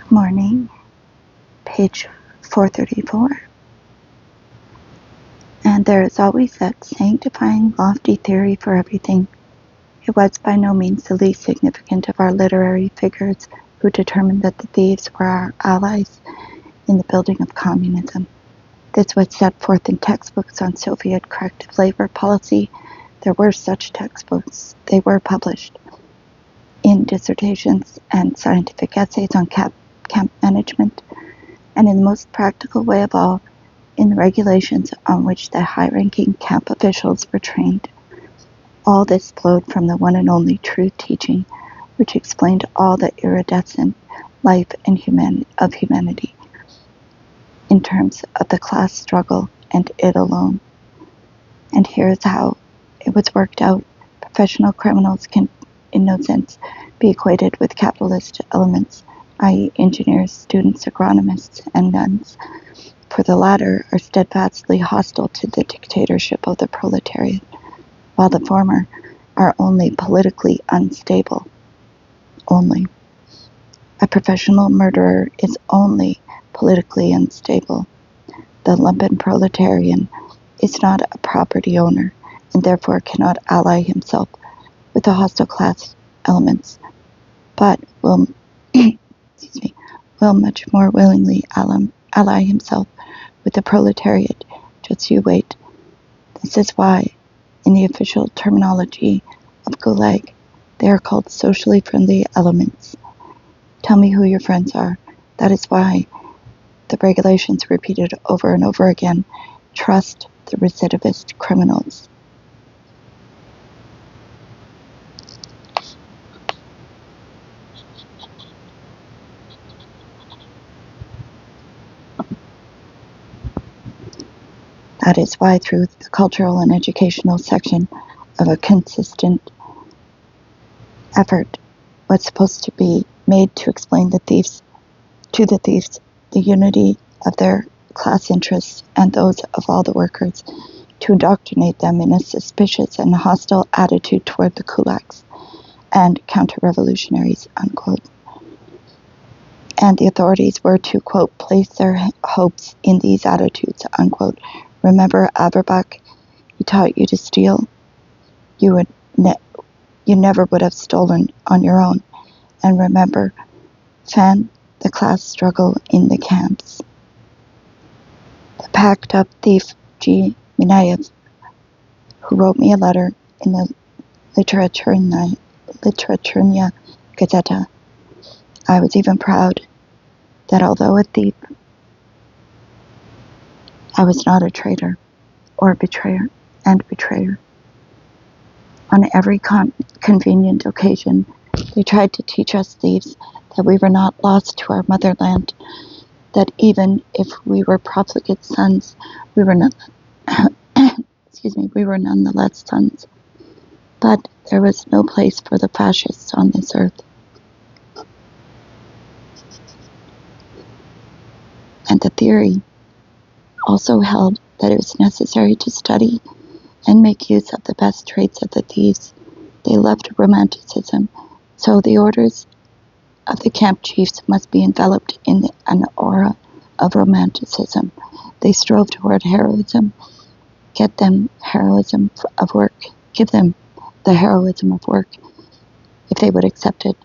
Morning, page 434. And there is always that sanctifying, lofty theory for everything. It was by no means the least significant of our literary figures who determined that the thieves were our allies in the building of communism. This was set forth in textbooks on Soviet corrective-labor policy. There were such textbooks. They were published in dissertations and scientific essays on camp management, and in the most practical way of all, in the regulations on which the high-ranking camp officials were trained. All this flowed from the one and only true teaching, which explained all the iridescent life and of humanity in terms of the class struggle and it alone. And here is how it was worked out. Professional criminals can, in no sense, be equated with capitalist elements, i.e. engineers, students, agronomists, and nuns, for the latter are steadfastly hostile to the dictatorship of the proletariat, while the former are only politically unstable. Only. A professional murderer is only politically unstable. The lumpen proletarian is not a property owner, and therefore cannot ally himself with the hostile class elements, but will much more willingly ally himself with the proletariat. Just you wait. This is why, in the official terminology of GULag, they are called socially friendly elements. Tell me who your friends are. That is why the regulations repeated over and over again. Trust the recidivist criminals. That is why through the cultural and educational section of a consistent effort was supposed to be made to explain to the thieves the unity of their class interests and those of all the workers, to indoctrinate them in a suspicious and hostile attitude toward the kulaks and counter-revolutionaries, unquote. And the authorities were to, quote, place their hopes in these attitudes, unquote. Remember Averbakh? He taught you to steal. You never would have stolen on your own. And remember, fan the class struggle in the camps. The packed-up thief G. Minayev, who wrote me a letter in the Literaturnya Gazeta. I was even proud that although a thief, I was not a traitor or a betrayer. On every convenient occasion, they tried to teach us thieves that we were not lost to our motherland, that even if we were profligate sons, we were nonetheless sons. But there was no place for the fascists on this earth. And the theory also held that it was necessary to study and make use of the best traits of the thieves. They loved romanticism, so the orders of the camp chiefs must be enveloped in an aura of romanticism. They strove toward heroism. Give them the heroism of work, if they would accept it.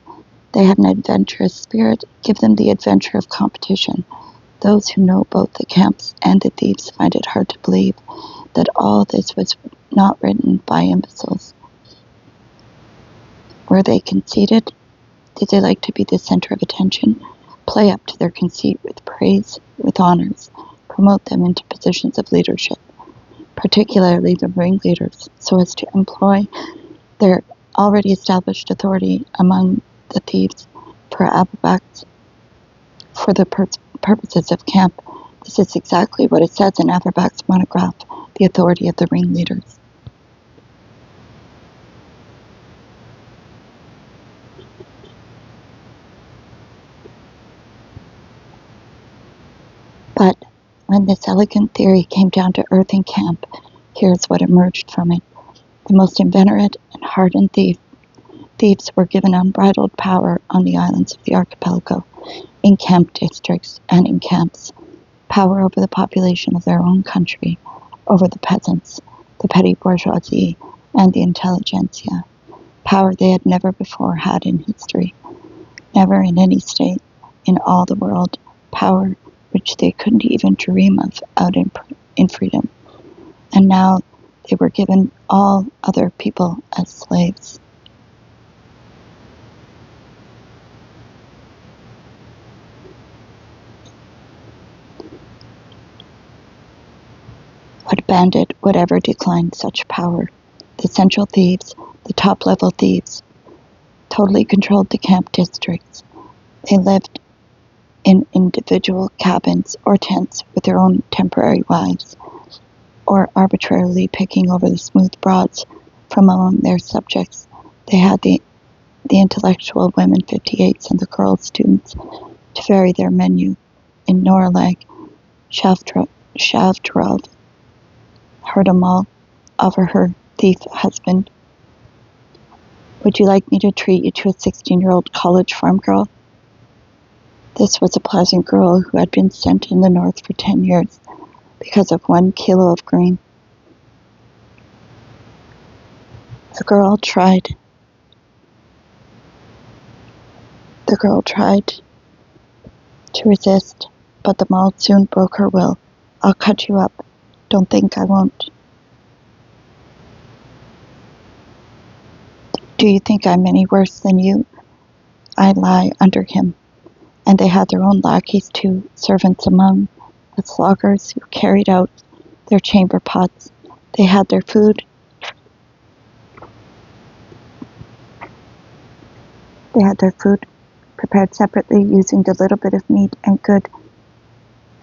They had an adventurous spirit. Give them the adventure of competition. Those who know both the camps and the thieves find it hard to believe that all this was not written by imbeciles. Were they conceited? Did they like to be the center of attention? Play up to their conceit with praise, with honors, promote them into positions of leadership, particularly the ringleaders, so as to employ their already established authority among the thieves for Averbakh, for the purposes of camp. This is exactly what it says in Averbach's monograph, The Authority of the Ringleaders. But when this elegant theory came down to earth in camp, here's what emerged from it. The most inveterate and hardened thieves were given unbridled power on the islands of the archipelago. in camp districts and in camps, power over the population of their own country, over the peasants, the petty bourgeoisie, and the intelligentsia, power they had never before had in history, never in any state in all the world, power which they couldn't even dream of out in freedom. And now they were given all other people as slaves. What bandit would ever decline such power? The central thieves, the top-level thieves, totally controlled the camp districts. They lived in individual cabins or tents with their own temporary wives, or arbitrarily picking over the smooth broads from among their subjects. They had the intellectual women 58s and the girl students to vary their menu. In Norilsk, Shavdrov heard them all over her thief husband. Would you like me to treat you to a 16-year-old college farm girl? This was a pleasant girl who had been sent in the north for 10 years because of 1 kilo of grain. The girl tried to resist, but the mall soon broke her will. I'll cut you up. Don't think I won't. Do you think I'm any worse than you? I lie under him. And they had their own lackeys too, servants among the sloggers who carried out their chamber pots. They had their food. Prepared separately using the little bit of meat and good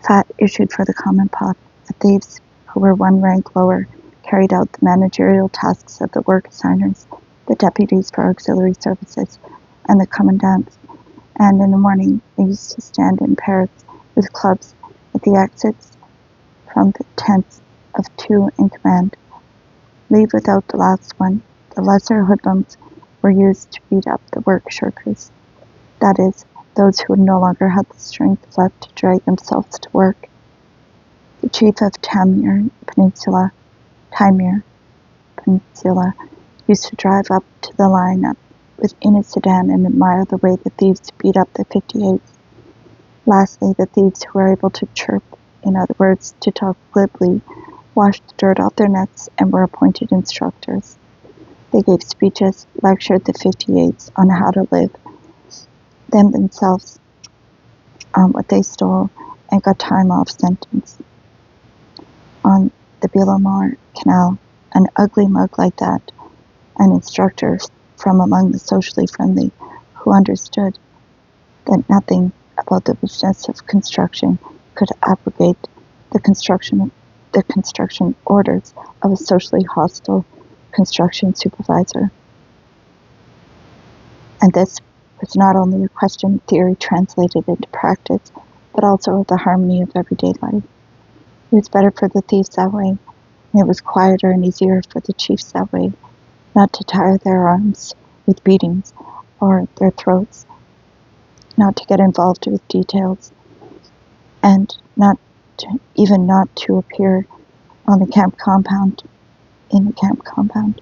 fat issued for the common pot. The thieves, who were 1 rank lower, carried out the managerial tasks of the work assigners, the deputies for auxiliary services, and the commandants. And in the morning they used to stand in pairs with clubs at the exits from the tents of 2 in command. Leave without the last one. The lesser hoodlums were used to beat up the work shirkers, that is, those who no longer had the strength left to drag themselves to work. The chief of Taimyr Peninsula, used to drive up to the line up in a sedan and admire the way the thieves beat up the 58s. Lastly, the thieves who were able to chirp, in other words, to talk glibly, washed the dirt off their necks and were appointed instructors. They gave speeches, lectured the 58s on how to live, them themselves on what they stole, and got time off sentence. On the Belomor Canal, an ugly mug like that, an instructor from among the socially friendly who understood that nothing about the business of construction could abrogate the construction orders of a socially hostile construction supervisor. And this was not only a question of theory translated into practice, but also of the harmony of everyday life. It was better for the thieves that way, and it was quieter and easier for the chiefs that way, not to tire their arms with beatings or their throats, not to get involved with details, and not to appear on the camp compound, in the camp compound.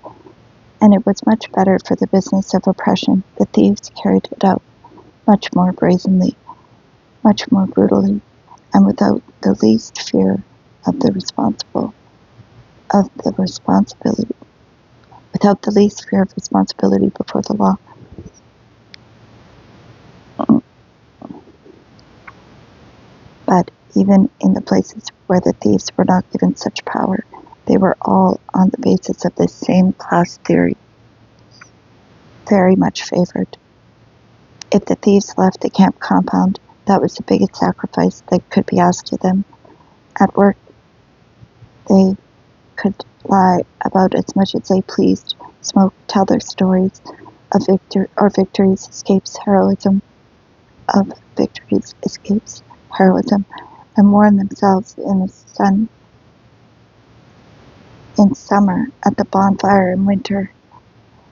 And it was much better for the business of oppression. The thieves carried it out much more brazenly, much more brutally, and without the least fear of the responsibility, without the least fear of responsibility before the law. But even in the places where the thieves were not given such power, they were all on the basis of this same class theory, very much favored. If the thieves left the camp compound, that was the biggest sacrifice that could be asked of them. At work, they could lie about as much as they pleased, smoke, tell their stories of victories, escapes, heroism, and warm themselves in the sun in summer, at the bonfire in winter.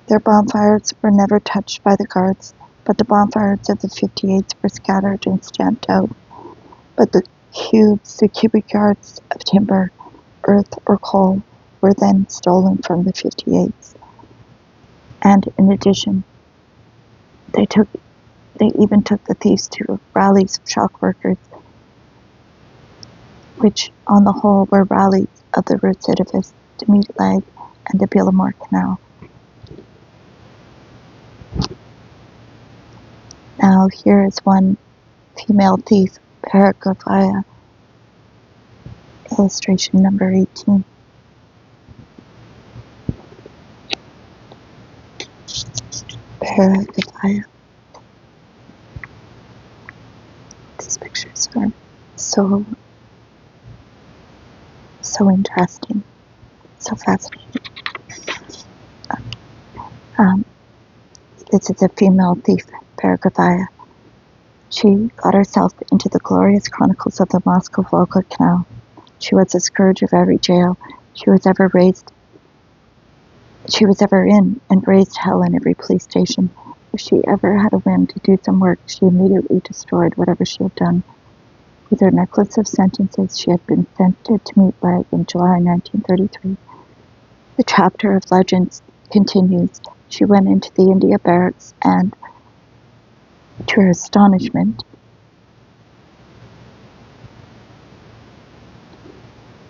Their bonfires were never touched by the guards. but the bonfires of the 58s were scattered and stamped out. But the cubic yards of timber, earth, or coal were then stolen from the 58s. And in addition, they even took the thieves to rallies of shock workers, which on the whole were rallies of the recidivists to GULag and the Bilamore Canal. Now here is one female thief, Paragraph, illustration number 18. Paragraph. These pictures are so interesting, so fascinating. This is a female thief, Paragraph. She got herself into the glorious chronicles of the Moscow-Volga Canal. She was the scourge of every jail she was ever in, and raised hell in every police station. If she ever had a whim to do some work, she immediately destroyed whatever she had done. With her necklace of sentences, she had been sent to GULag in July 1933. The chapter of legends continues. She went into the India barracks and, to her astonishment,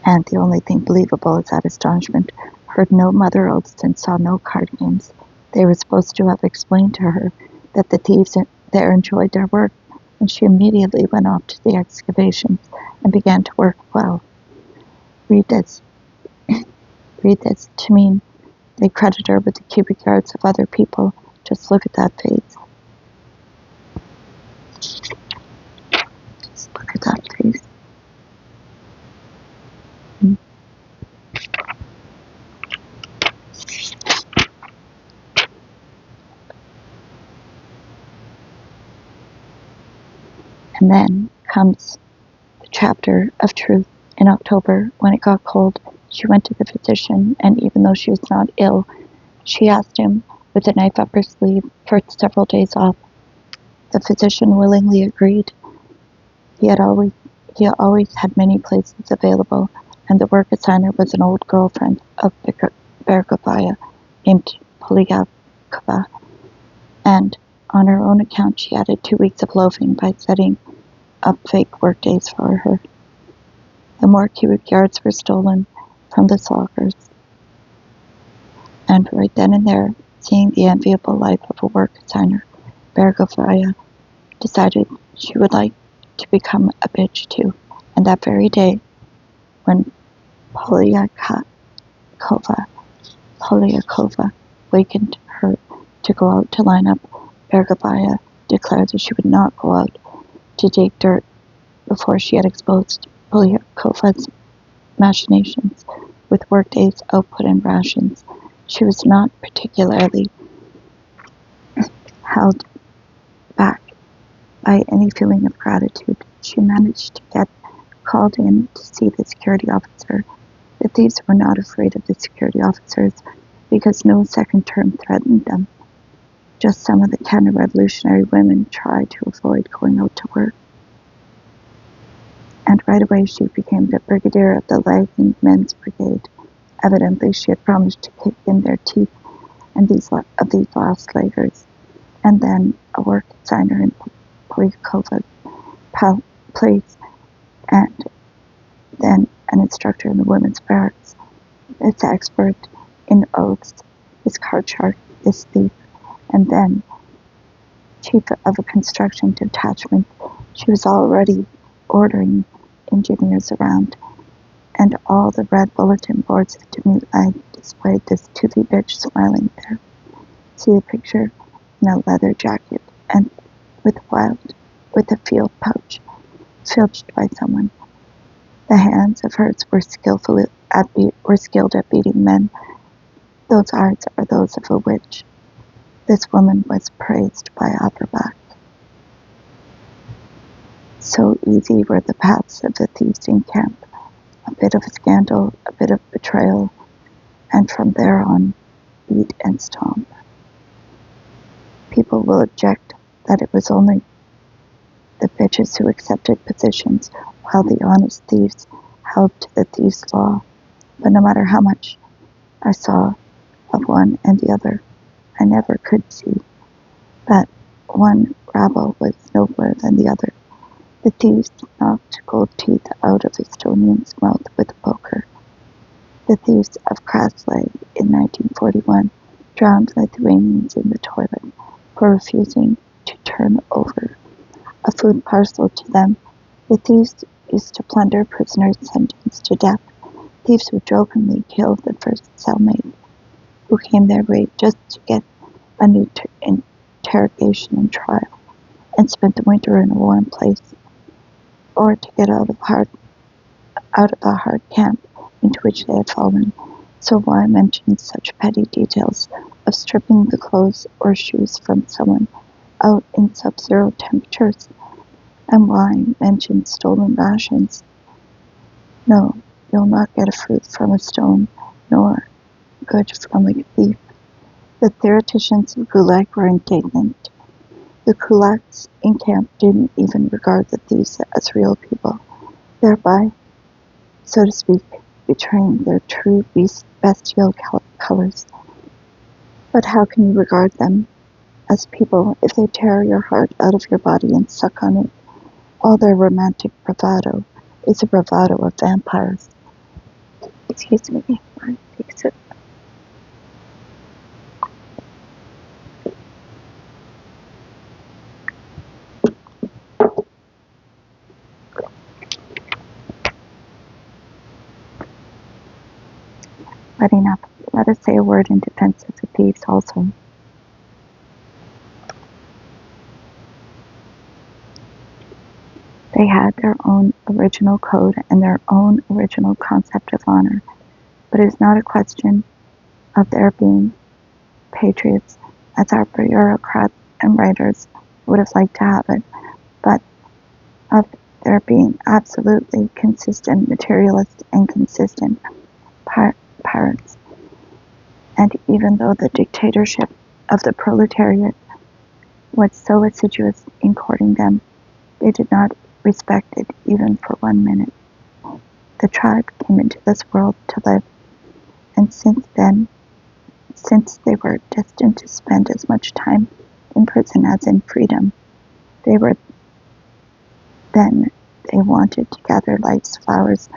and the only thing believable is that astonishment, heard no mother oaths and saw no card games. They were supposed to have explained to her that the thieves there enjoyed their work, and she immediately went off to the excavations and began to work well. Read this to mean they credit her with the cubic yards of other people. Just look at that face. Just look at that face. And then comes the chapter of truth. In October, when it got cold, she went to the physician, and even though she was not ill, she asked him, with a knife up her sleeve, for several days off. The physician willingly agreed. He always had many places available, and the work assigner was an old girlfriend of Averbakh named Polyakova, and on her own account she added 2 weeks of loafing by setting up fake work days for her. The more cubic yards were stolen from the sloggers. And right then and there, seeing the enviable life of a work assigner, Averbakh decided she would like to become a bitch too. And that very day, when Polyakova wakened her to go out to line up, Averbakh declared that she would not go out to dig dirt before she had exposed Polyakova's machinations with workdays, output, and rations. She was not particularly held back by any feeling of gratitude. She managed to get called in to see the security officer. The thieves were not afraid of the security officers because no second term threatened them. Just some of the counter-revolutionary women tried to avoid going out to work. And right away she became the brigadier of the lagging men's brigade. Evidently she had promised to kick in their teeth and these last laggers, and then a work assigner in Polyakova's place, and then an instructor in the women's barracks. This expert in oaths, this card shark, this thief, and then chief of a construction detachment. She was already ordering engineers around, and all the red bulletin boards of GULag displayed this toothy bitch smiling there. See the picture? In a leather jacket and with a field pouch, filched by someone. The hands of hers were skilled at beating men. Those eyes are those of a witch. This woman was praised by Averbakh. So easy were the paths of the thieves in camp. A bit of a scandal, a bit of betrayal, and from there on, beat and stomp. People will object that it was only the bitches who accepted positions, while the honest thieves held to the thieves' law. But no matter how much I saw of one and the other, I never could see that one rabble was nobler than the other. The thieves knocked gold teeth out of Estonians' mouth with a poker. The thieves of Krasnodar in 1941 drowned Lithuanians in the toilet for refusing to turn over a food parcel to them. The thieves used to plunder prisoners sentenced to death. Thieves would jokingly kill the first cellmate who came their way just to get a new interrogation and trial, and spent the winter in a warm place, or to get out of the hard camp into which they had fallen. So why mention such petty details of stripping the clothes or shoes from someone out in sub-zero temperatures? And why mention stolen rations? No, you'll not get a fruit from a stone, nor good from a thief. The theoreticians of GULag were indignant. The kulaks in camp didn't even regard the thieves as real people, thereby, so to speak, betraying their true bestial colors. But how can you regard them as people if they tear your heart out of your body and suck on it? All their romantic bravado is a bravado of vampires. Excuse me, I fix it. But enough, let us say a word in defense of the thieves also. They had their own original code and their own original concept of honor, but it is not a question of their being patriots, as our bureaucrats and writers would have liked to have it, but of their being absolutely consistent materialists and consistent pirates. And even though the dictatorship of the proletariat was so assiduous in courting them, they did not respect it even for 1 minute. The tribe came into this world to live, and since they were destined to spend as much time in prison as in freedom, they wanted to gather life's flowers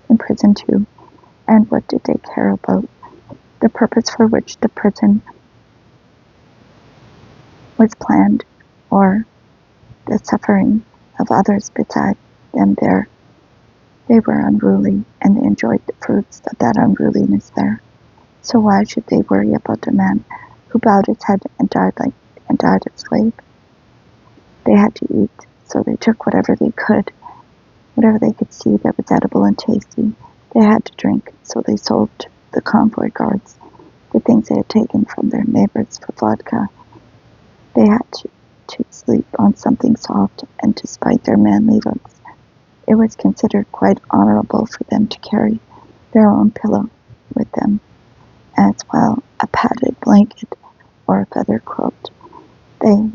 in prison too. And what did they care about? The purpose for which the prison was planned, or the suffering of others beside them there. They were unruly, and they enjoyed the fruits of that unruliness there. So why should they worry about the man who bowed his head and died a slave? They had to eat, so they took whatever they could see that was edible and tasty. They had to drink, so they sold to the convoy guards the things they had taken from their neighbors for vodka. They had to sleep on something soft, and despite their manly looks, it was considered quite honorable for them to carry their own pillow with them, as well a padded blanket or a feather quilt. They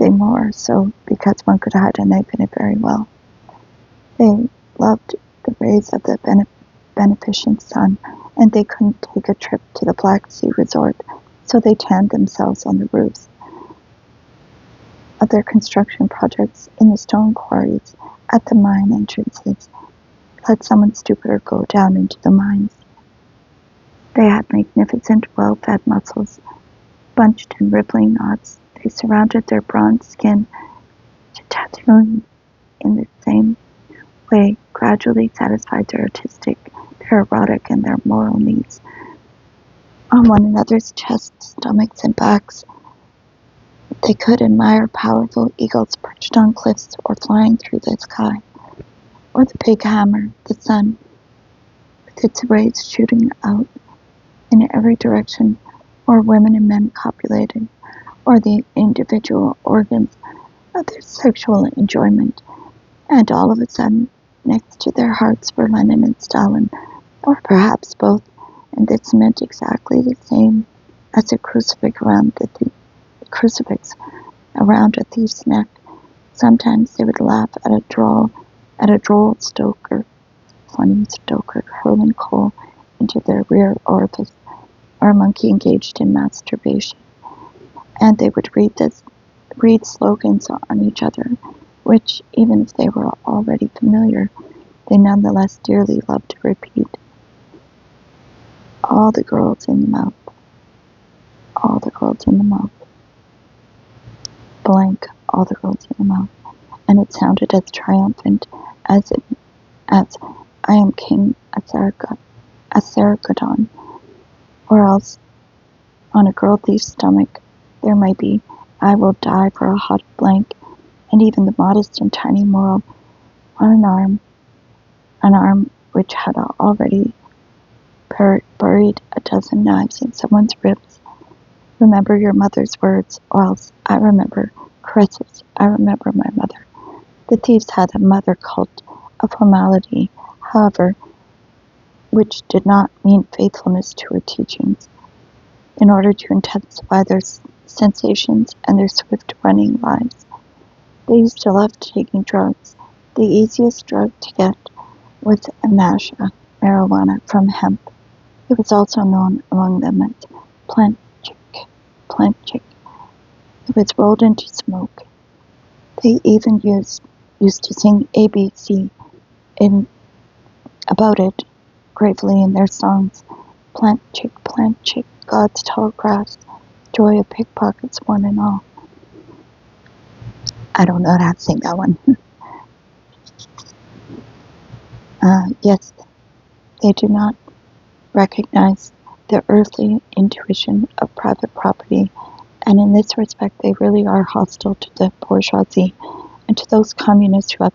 more so because one could hide a knife in it very well. They loved the rays of the beneficent sun, and they couldn't take a trip to the Black Sea resort, so they tanned themselves on the roofs of their construction projects, in the stone quarries, at the mine entrances. Let someone stupider go down into the mines. They had magnificent, well-fed muscles, bunched in rippling knots. They surrounded their bronze skin to tattooing in the same way, gradually satisfied their artistic, their erotic, and their moral needs on one another's chests, stomachs, and backs. They could admire powerful eagles perched on cliffs or flying through the sky, or the big hammer, the sun, with its rays shooting out in every direction, or women and men copulating, or the individual organs of their sexual enjoyment, and all of a sudden, next to their hearts were Lenin and Stalin, or perhaps both, and this meant exactly the same as a crucifix around the crucifix around a thief's neck. Sometimes they would laugh at a droll stoker, funny stoker hurling coal into their rear orifice, or a monkey engaged in masturbation. And they would read slogans on each other, which, even if they were already familiar, they nonetheless dearly loved to repeat. All the girls in the mouth. All the girls in the mouth. Blank, all the girls in the mouth. And it sounded as triumphant as I am King Asargadon. Or else, on a girl thief's stomach, there might be, I will die for a hot blank, and even the modest and tiny moral on an arm which had already buried a dozen knives in someone's ribs. Remember your mother's words, or else I remember caresses. I remember my mother. The thieves had a mother cult, a formality, however, which did not mean faithfulness to her teachings. In order to intensify their sensations and their swift running lives, they used to love taking drugs. The easiest drug to get was masha, marijuana, from hemp. It was also known among them as plant chick. It was rolled into smoke. They even used to sing ABC about it gravely in their songs. Plant chick, God's tall grass, joy of pickpockets, one and all. I don't know how to sing that one. Yes, they do not recognize the earthly intuition of private property, and in this respect they really are hostile to the bourgeoisie and to those communists who have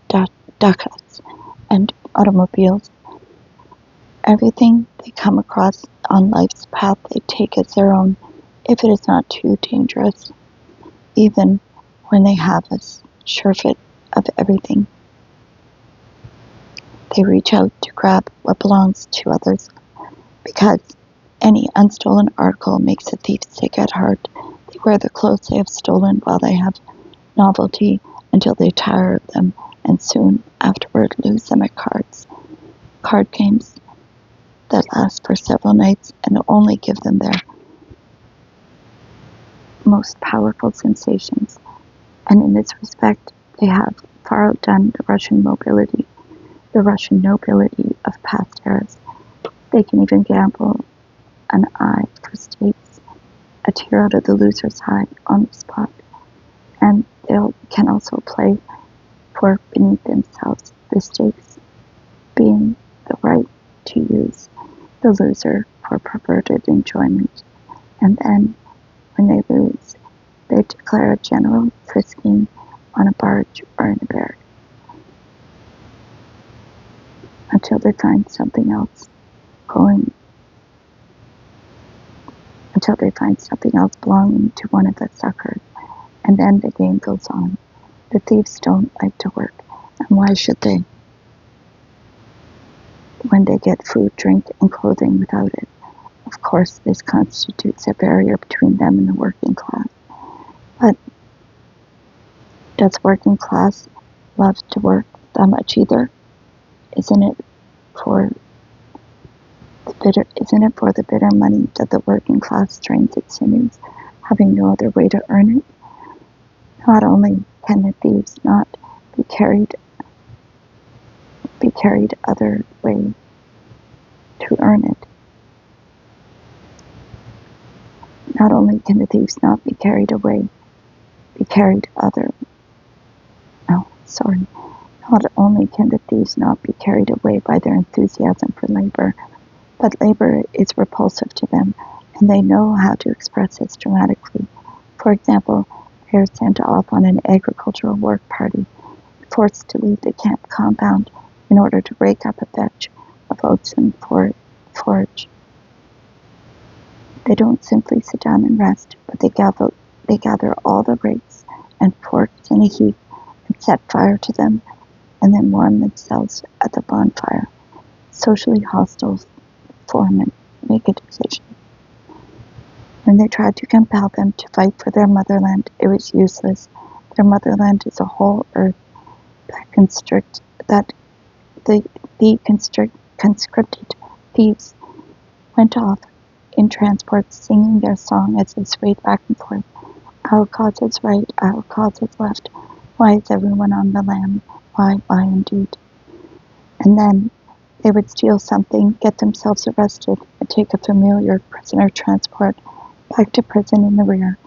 dakas and automobiles. Everything they come across on life's path they take as their own, if it is not too dangerous, even when they have a surfeit of everything. They reach out to grab what belongs to others, because any unstolen article makes a thief sick at heart. They wear the clothes they have stolen while they have novelty until they tire of them, and soon afterward lose them at card games that last for several nights and only give them their most powerful sensations. And in this respect, they have far outdone the Russian nobility of past eras. They can even gamble an eye for stakes, a tear out of the loser's eye on the spot, and they can also play for beneath themselves, the stakes being the right to use the loser for perverted enjoyment. And then, when they lose, they declare a general frisking on a barge or in a barrack, until they find something else belonging to one of the suckers, and then the game goes on. The thieves don't like to work, and why should they? When they get food, drink, and clothing without it. Of course, this constitutes a barrier between them and the working class. But does working class love to work that much either? Isn't it for the bitter money that the working class strains its sinews, having no other way to earn it? Not only can the thieves not be carried other way to earn it. Not only can the thieves not be carried away, Not only can the thieves not be carried away by their enthusiasm for labor, but labor is repulsive to them, and they know how to express this dramatically. For example, they are sent off on an agricultural work party, forced to leave the camp compound in order to rake up a fetch of oats and forage. They don't simply sit down and rest, but they gather all the rakes and forks in a heap and set fire to them, and then warm themselves at the bonfire. Socially hostile foremen make a decision. When they tried to compel them to fight for their motherland, it was useless. Their motherland is a whole earth that conscripted thieves went off in transports singing their song as they swayed back and forth. Our cause is right, our cause is left. Why is everyone on the lam? Why indeed? And then they would steal something, get themselves arrested, and take a familiar prisoner transport back to prison in the rear.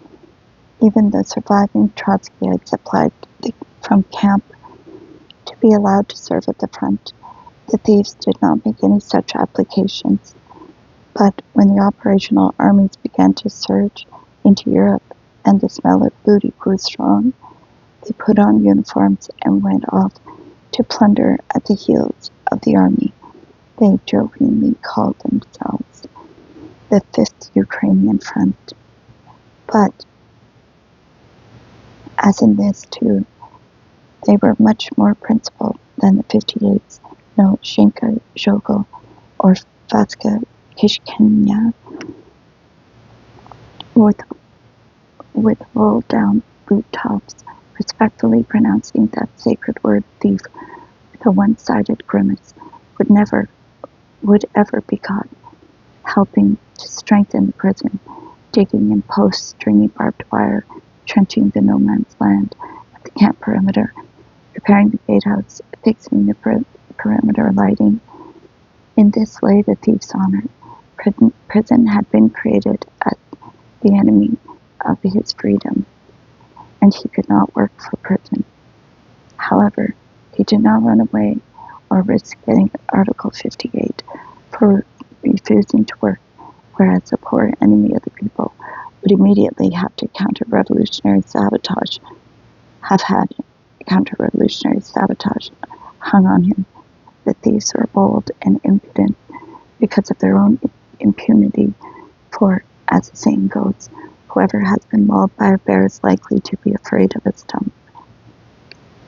Even the surviving Trotskyites applied from camp to be allowed to serve at the front. The thieves did not make any such applications. But when the operational armies began to surge into Europe and the smell of booty grew strong, they put on uniforms and went off to plunder at the heels of the army. They jokingly called themselves the 5th Ukrainian Front. But, as in this too, they were much more principled than the 58s, no Shinka Zhogol or Vatska Kishkenya, with rolled-down boot tops, respectfully pronouncing that sacred word thief with a one-sided grimace, would ever be caught, helping to strengthen the prison, digging in posts, stringing barbed wire, trenching the no man's land at the camp perimeter, repairing the gatehouse, fixing the perimeter lighting. In this lay the thief's honor. Prison had been created as the enemy of his freedom, and he could not work for prison. However, he did not run away or risk getting Article 58 for refusing to work, whereas the poor enemy of the people would immediately have had counter-revolutionary sabotage hung on him. The thieves were bold and impudent because of their own impunity, for, as the saying goes, whoever has been mauled by a bear is likely to be afraid of its tongue.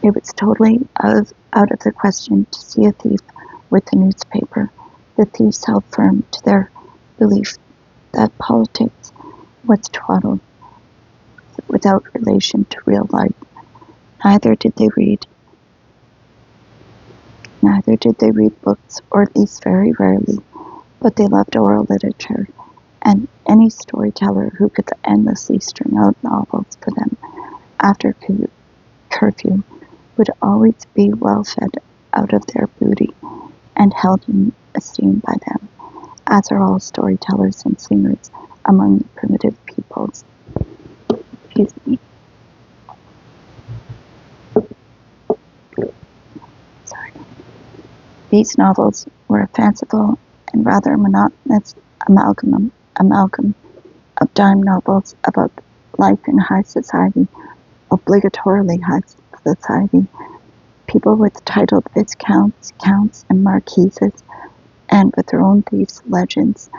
It was totally out of the question to see a thief with a newspaper. The thieves held firm to their belief that politics was twaddle without relation to real life. Neither did they read books, or at least very rarely, but they loved oral literature, and any storyteller who could endlessly string out novels for them after curfew would always be well fed out of their booty and held in esteem by them, as are all storytellers and singers among the primitive peoples. Excuse me. Sorry. These novels were a fanciful and rather monotonous amalgam of dime novels about life in high society, obligatorily high society, people with titled viscounts, counts, and marquises, and with their own thieves' legends,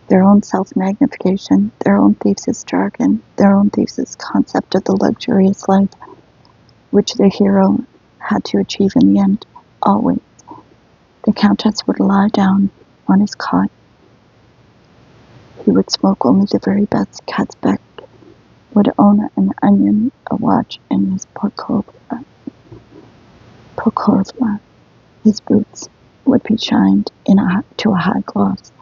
their own self-magnification, their own thieves' jargon, their own thieves' concept of the luxurious life, which the hero had to achieve in the end, always. The countess would lie down on his cot. He would smoke only the very best Kazbek, would own an onion, a watch, and his pokorva. His boots would be shined to a high gloss.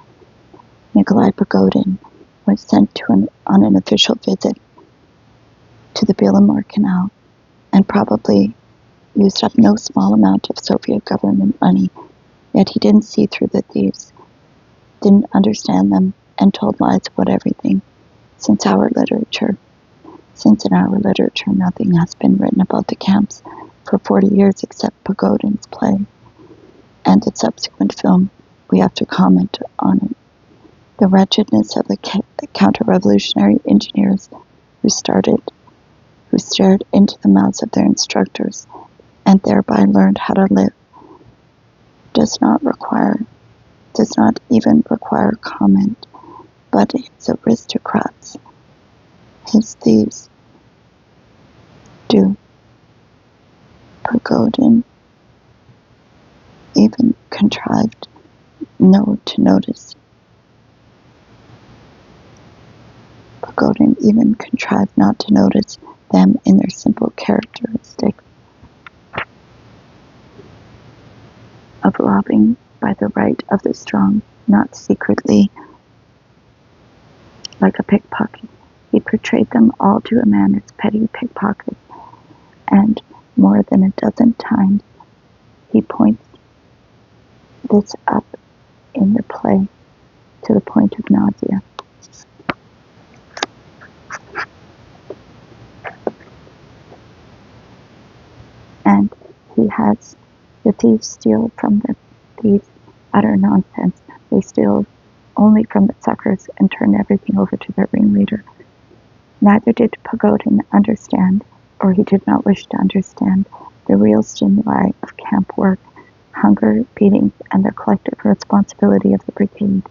Nikolai Pagodin was sent on an official visit to the Belamar Canal, and probably used up no small amount of Soviet government money, yet he didn't see through the thieves, didn't understand them, and told lies about everything. Since in our literature nothing has been written about the camps for 40 years except Pagodin's play, and the subsequent film, we have to comment on it. The wretchedness of the counter-revolutionary engineers who stared into the mouths of their instructors and thereby learned how to live does not even require comment, but his aristocrats, his thieves, do. Pagodin even contrived to notice Pagodin even contrived not to notice them in their simple characteristics of robbing by the right of the strong, not secretly like a pickpocket. He portrayed them all to a man as petty pickpockets, and more than a dozen times he points this up in the play to the point of nausea. And he has the thieves steal from the thieves utter nonsense. They steal only from the suckers and turn everything over to their ringleader. Neither did Pagodin understand, or he did not wish to understand, the real stimuli of camp work, hunger, beatings, and the collective responsibility of the brigade.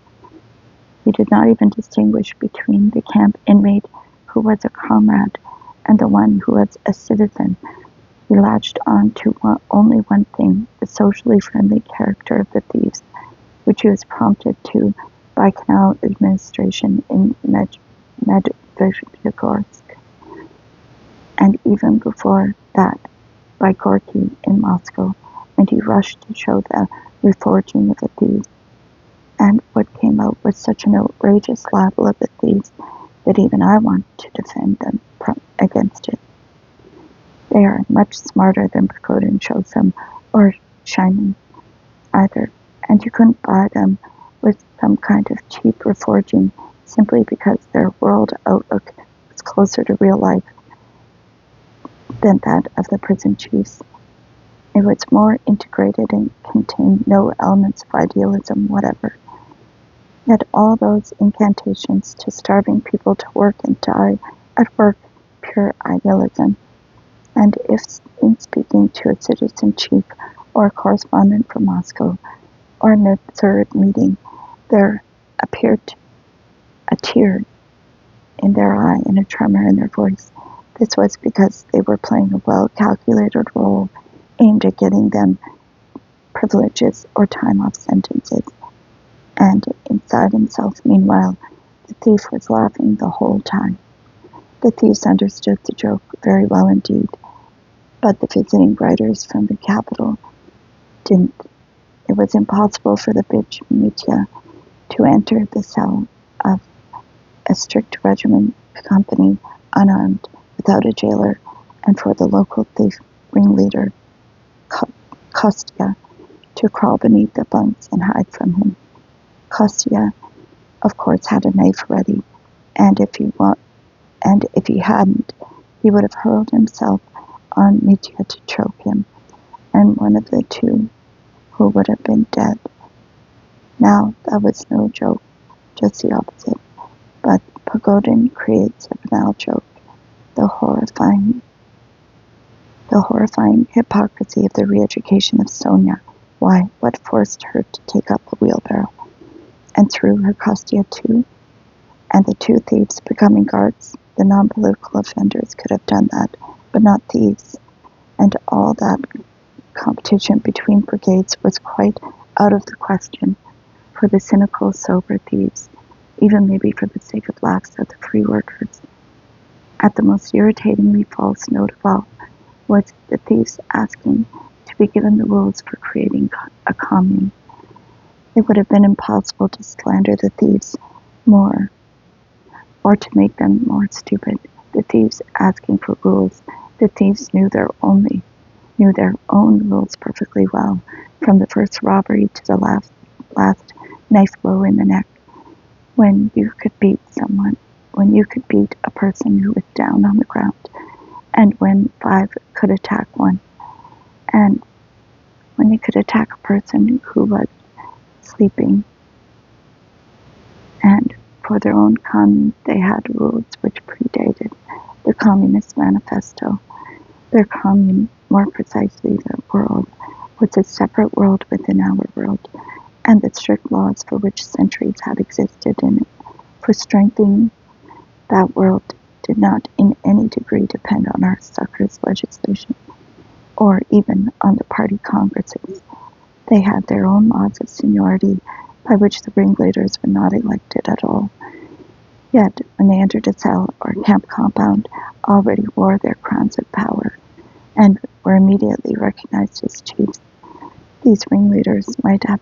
He did not even distinguish between the camp inmate who was a comrade and the one who was a citizen. He latched on to only one thing, the socially friendly character of the thieves, which he was prompted to by canal administration in Medvedegorsk, and even before that by Gorky in Moscow, and he rushed to show the reforging of the thieves. And what came out was such an outrageous libel of the thieves that even I want to defend them against it. They are much smarter than Pagodin shows them, or Shining either, and you couldn't buy them with some kind of cheap reforging simply because their world outlook was closer to real life than that of the prison chiefs. It was more integrated and contained no elements of idealism whatever. Yet all those incantations to starving people to work and die at work, pure idealism. And if in speaking to a citizen chief or a correspondent from Moscow, or an absurd meeting, there appeared a tear in their eye and a tremor in their voice, this was because they were playing a well-calculated role aimed at getting them privileges or time-off sentences. And inside himself, meanwhile, the thief was laughing the whole time. The thieves understood the joke very well indeed, but the visiting writers from the capital didn't. It was impossible for the bitch Mitya to enter the cell of a strict regiment company unarmed, without a jailer, and for the local thief ringleader, Kostya, to crawl beneath the bunks and hide from him. Kostya, of course, had a knife ready, and if he hadn't, he would have hurled himself on Mitya to choke him, and one of the two who would have been dead. Now, that was no joke, just the opposite. But Pagodin creates a banal joke, the horrifying hypocrisy of the re-education of Sonia. Why, what forced her to take up a wheelbarrow? And through her Kostya too? And the two thieves becoming guards, the non-political offenders could have done that, but not thieves. And all that competition between brigades was quite out of the question for the cynical, sober thieves, even maybe for the sake of laughs of the free workers. At the most irritatingly false note of all was the thieves asking to be given the rules for creating a commune. It would have been impossible to slander the thieves more, or to make them more stupid. The thieves asking for rules. The thieves knew their own rules perfectly well, from the first robbery to the last knife blow in the neck. When you could beat a person who was down on the ground, and when 5 could attack one, and when they could attack a person who was sleeping. And for their own commune, they had rules which predated the Communist Manifesto. Their commune, more precisely their world, was a separate world within our world, and the strict laws for which centuries had existed in it for strengthening that world did not in any degree depend on our suckers' legislation, or even on the party congresses. They had their own laws of seniority by which the ringleaders were not elected at all. Yet, when they entered a cell or camp compound, already wore their crowns of power, and were immediately recognized as chiefs. These ringleaders might have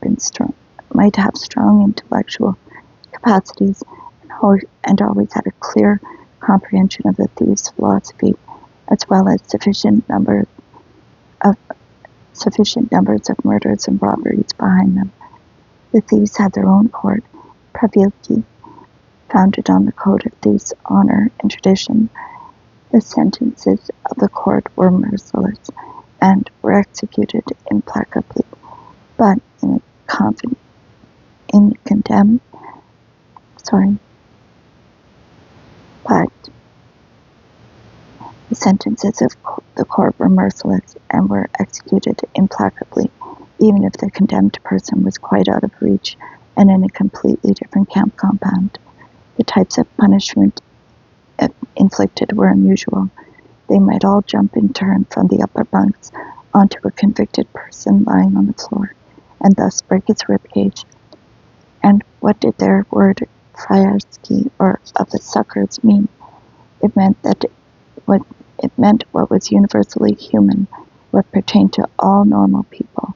strong intellectual capacities, and always had a clear comprehension of the thieves' philosophy, as well as sufficient numbers of murders and robberies behind them. The thieves had their own court, pravilki, founded on the code of thieves' honor and tradition. The sentences of the court were merciless and were executed implacably, but the sentences of the court were merciless and were executed implacably, even if the condemned person was quite out of reach and in a completely different camp compound. The types of punishment inflicted were unusual. They might all jump in turn from the upper bunks onto a convicted person lying on the floor, and thus break his ribcage. And what did their word frayersky, or of the suckers, mean? It meant what was universally human, what pertained to all normal people.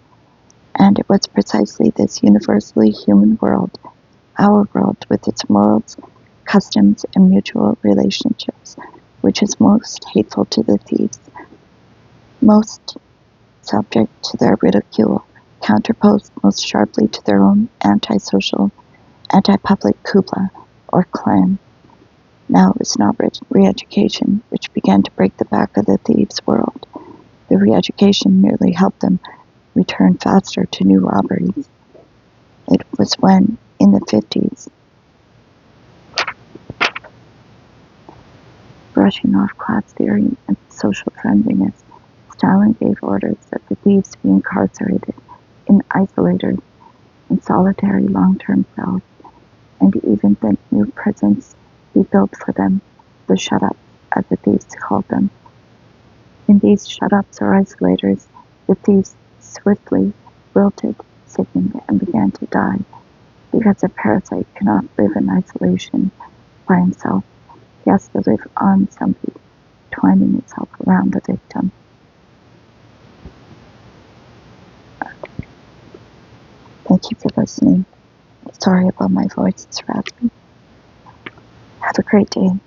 And it was precisely this universally human world, our world with its morals, customs, and mutual relationships, which is most hateful to the thieves, most subject to their ridicule, counterposed most sharply to their own anti-social, anti-public kubla, or clan. Now it was not re-education which began to break the back of the thieves' world. The re-education merely helped them return faster to new robberies. It was when, in the 50s, brushing off class theory and social friendliness, Stalin gave orders that the thieves be incarcerated in isolators and solitary long-term cells, and even that new prisons be built for them, the shut-ups, as the thieves called them. In these shut-ups or isolators, the thieves swiftly wilted, sickened, and began to die, because a parasite cannot live in isolation by himself. He has to live on somebody, twining itself around the victim. Thank you for listening. Sorry about my voice, it's raspy. Have a great day.